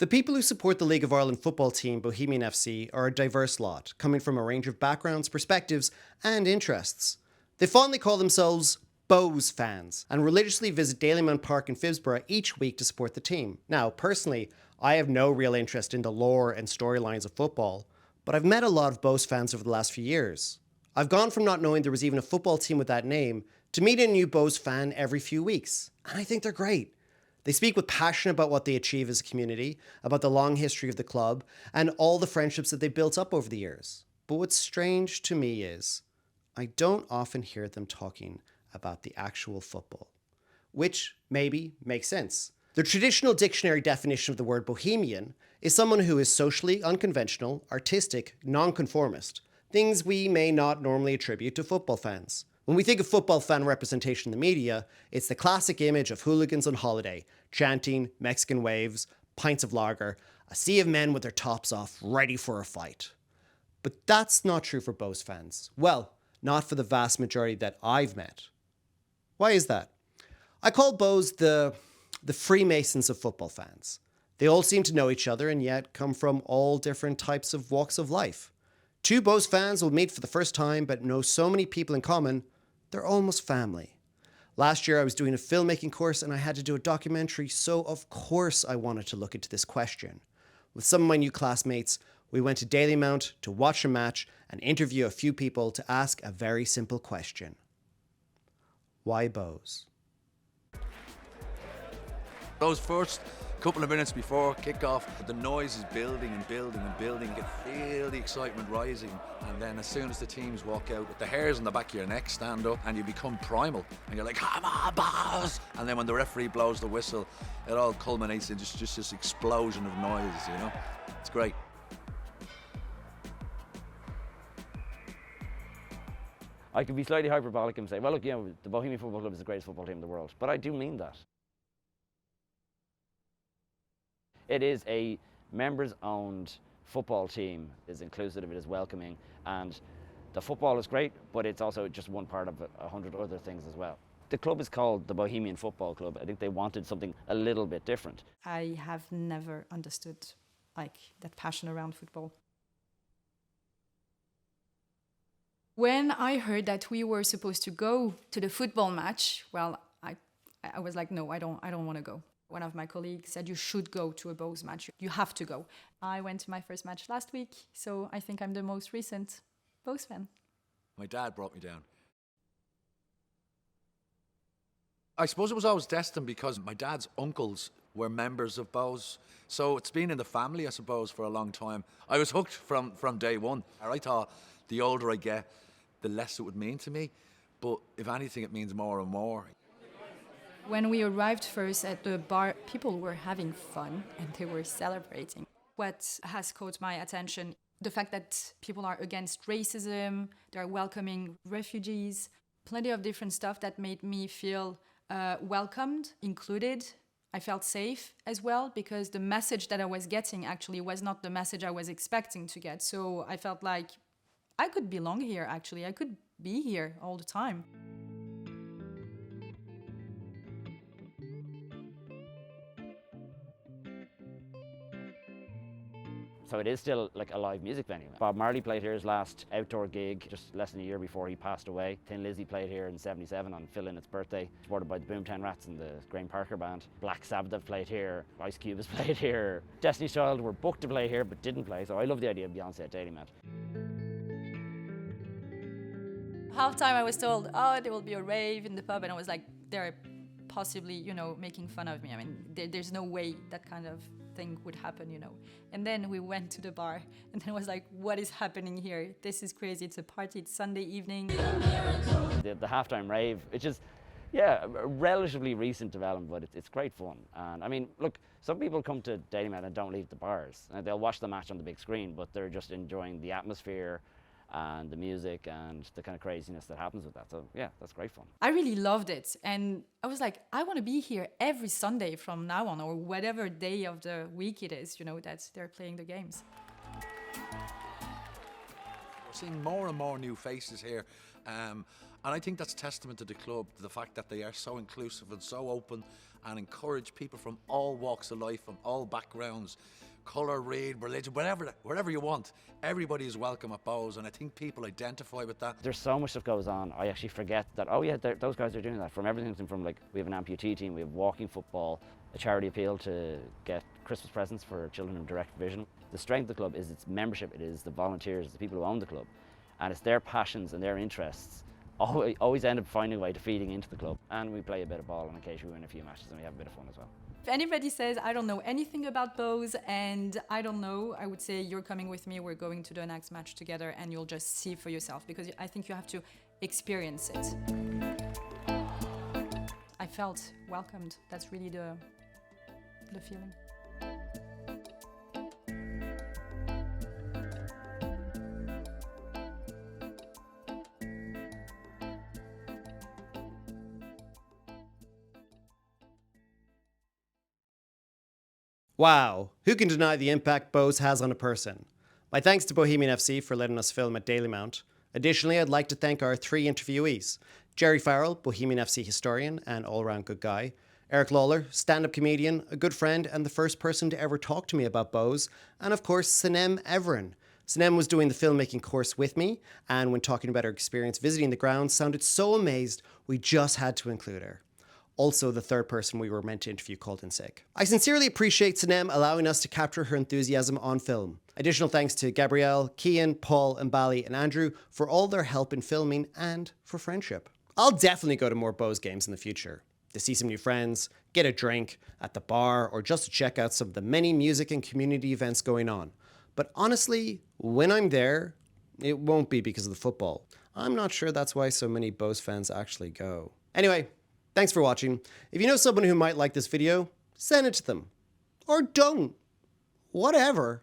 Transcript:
The people who support the League of Ireland football team Bohemian FC are a diverse lot, coming from a range of backgrounds, perspectives, and interests. They fondly call themselves Bohs fans and religiously visit Dalymount Park in Phibsborough each week to support the team. Now, personally, I have no real interest in the lore and storylines of football, but I've met a lot of Bohs fans over the last few years. I've gone from not knowing there was even a football team with that name to meeting a new Bohs fan every few weeks, and I think they're great. They speak with passion about what they achieve as a community, about the long history of the club, and all the friendships that they've built up over the years. But what's strange to me is, I don't often hear them talking about the actual football, which maybe makes sense. The traditional dictionary definition of the word bohemian is someone who is socially unconventional, artistic, nonconformist, things we may not normally attribute to football fans. When we think of football fan representation in the media, it's the classic image of hooligans on holiday, chanting, Mexican waves, pints of lager, a sea of men with their tops off, ready for a fight. But that's not true for Bohs fans. Well, not for the vast majority that I've met. Why is that? I call Bohs the Freemasons of football fans. They all seem to know each other and yet come from all different types of walks of life. Two Bohs fans will meet for the first time but know so many people in common, they're almost family. Last year I was doing a filmmaking course and I had to do a documentary, so of course I wanted to look into this question. With some of my new classmates, we went to Dalymount to watch a match and interview a few people to ask a very simple question. Why Bohs? Those first couple of minutes before kick-off, the noise is building and building and building. You can feel the excitement rising, and then as soon as the teams walk out, the hairs on the back of your neck stand up and you become primal and you're like, come on, Bohs! And then when the referee blows the whistle, it all culminates in just this explosion of noise, you know? It's great. I could be slightly hyperbolic and say, well, look, you know, the Bohemian Football Club is the greatest football team in the world, but I do mean that. It is a members-owned football team. It is inclusive, it is welcoming, and the football is great, but it's also just one part of 100 other things as well. The club is called the Bohemian Football Club. I think they wanted something a little bit different. I have never understood that passion around football. When I heard that we were supposed to go to the football match, well, I was like, no, I don't want to go. One of my colleagues said, you should go to a Bohs match. You have to go. I went to my first match last week, so I think I'm the most recent Bohs fan. My dad brought me down. I suppose it was always destined because my dad's uncles were members of Bohs. So it's been in the family, I suppose, for a long time. I was hooked from day one. I thought the older I get, the less it would mean to me. But if anything, it means more and more. When we arrived first at the bar, people were having fun and they were celebrating. What has caught my attention, the fact that people are against racism, they're welcoming refugees, plenty of different stuff that made me feel welcomed, included. I felt safe as well because the message that I was getting actually was not the message I was expecting to get. So I felt like I could belong here actually. I could be here all the time. So it is still like a live music venue. Bob Marley played here his last outdoor gig just less than a year before he passed away. Thin Lizzy played here in '77 on Phil Innett's birthday, supported by the Boomtown Rats and the Graham Parker Band. Black Sabbath have played here, Ice Cube has played here. Destiny's Child were booked to play here but didn't play, so I love the idea of Beyonce at Dalymount. Halftime I was told, oh, there will be a rave in the pub, and I was like, they're possibly, making fun of me. I mean, there's no way that kind of thing would happen, And then we went to the bar, and then I was like, what is happening here? This is crazy. It's a party. It's Sunday evening. The halftime rave, which is, a relatively recent development, but it's great fun. And I mean, look, some people come to Dalymount and don't leave the bars. And they'll watch the match on the big screen, but they're just enjoying the atmosphere and the music and the kind of craziness that happens with that. So yeah, that's great fun. I really loved it. And I was like, I want to be here every Sunday from now on, or whatever day of the week it is, that they're playing the games. We're seeing more and more new faces here. And I think that's testament to the club, to the fact that they are so inclusive and so open and encourage people from all walks of life, from all backgrounds, colour, race, religion, wherever you want. Everybody is welcome at Bohs, and I think people identify with that. There's so much that goes on, I actually forget that, oh yeah, those guys are doing that. From everything from, like, we have an amputee team, we have walking football, a charity appeal to get Christmas presents for children with direct vision. The strength of the club is its membership, it is the volunteers, the people who own the club, and it's their passions and their interests always end up finding a way to feeding into the club. And we play a bit of ball, and occasionally we win a few matches and we have a bit of fun as well. If anybody says, I don't know anything about Bohs and I don't know, I would say you're coming with me, we're going to the next match together and you'll just see for yourself, because I think you have to experience it. I felt welcomed. That's really the feeling. Wow, who can deny the impact Bohs has on a person? My thanks to Bohemian FC for letting us film at Dalymount. Additionally, I'd like to thank our 3 interviewees: Jerry Farrell, Bohemian FC historian and all-round good guy; Eric Lawler, stand-up comedian, a good friend and the first person to ever talk to me about Bohs; and of course, Sanem Evren. Sanem was doing the filmmaking course with me, and when talking about her experience visiting the grounds, sounded so amazed we just had to include her. Also the third person we were meant to interview called in sick. I sincerely appreciate Sanem allowing us to capture her enthusiasm on film. Additional thanks to Gabriel, Cian, Paul, Mbali and Abreu for all their help in filming and for friendship. I'll definitely go to more Bohs games in the future, to see some new friends, get a drink at the bar, or just to check out some of the many music and community events going on. But honestly, when I'm there, it won't be because of the football. I'm not sure that's why so many Bohs fans actually go. Anyway, thanks for watching. If you know someone who might like this video, send it to them. Or don't. Whatever.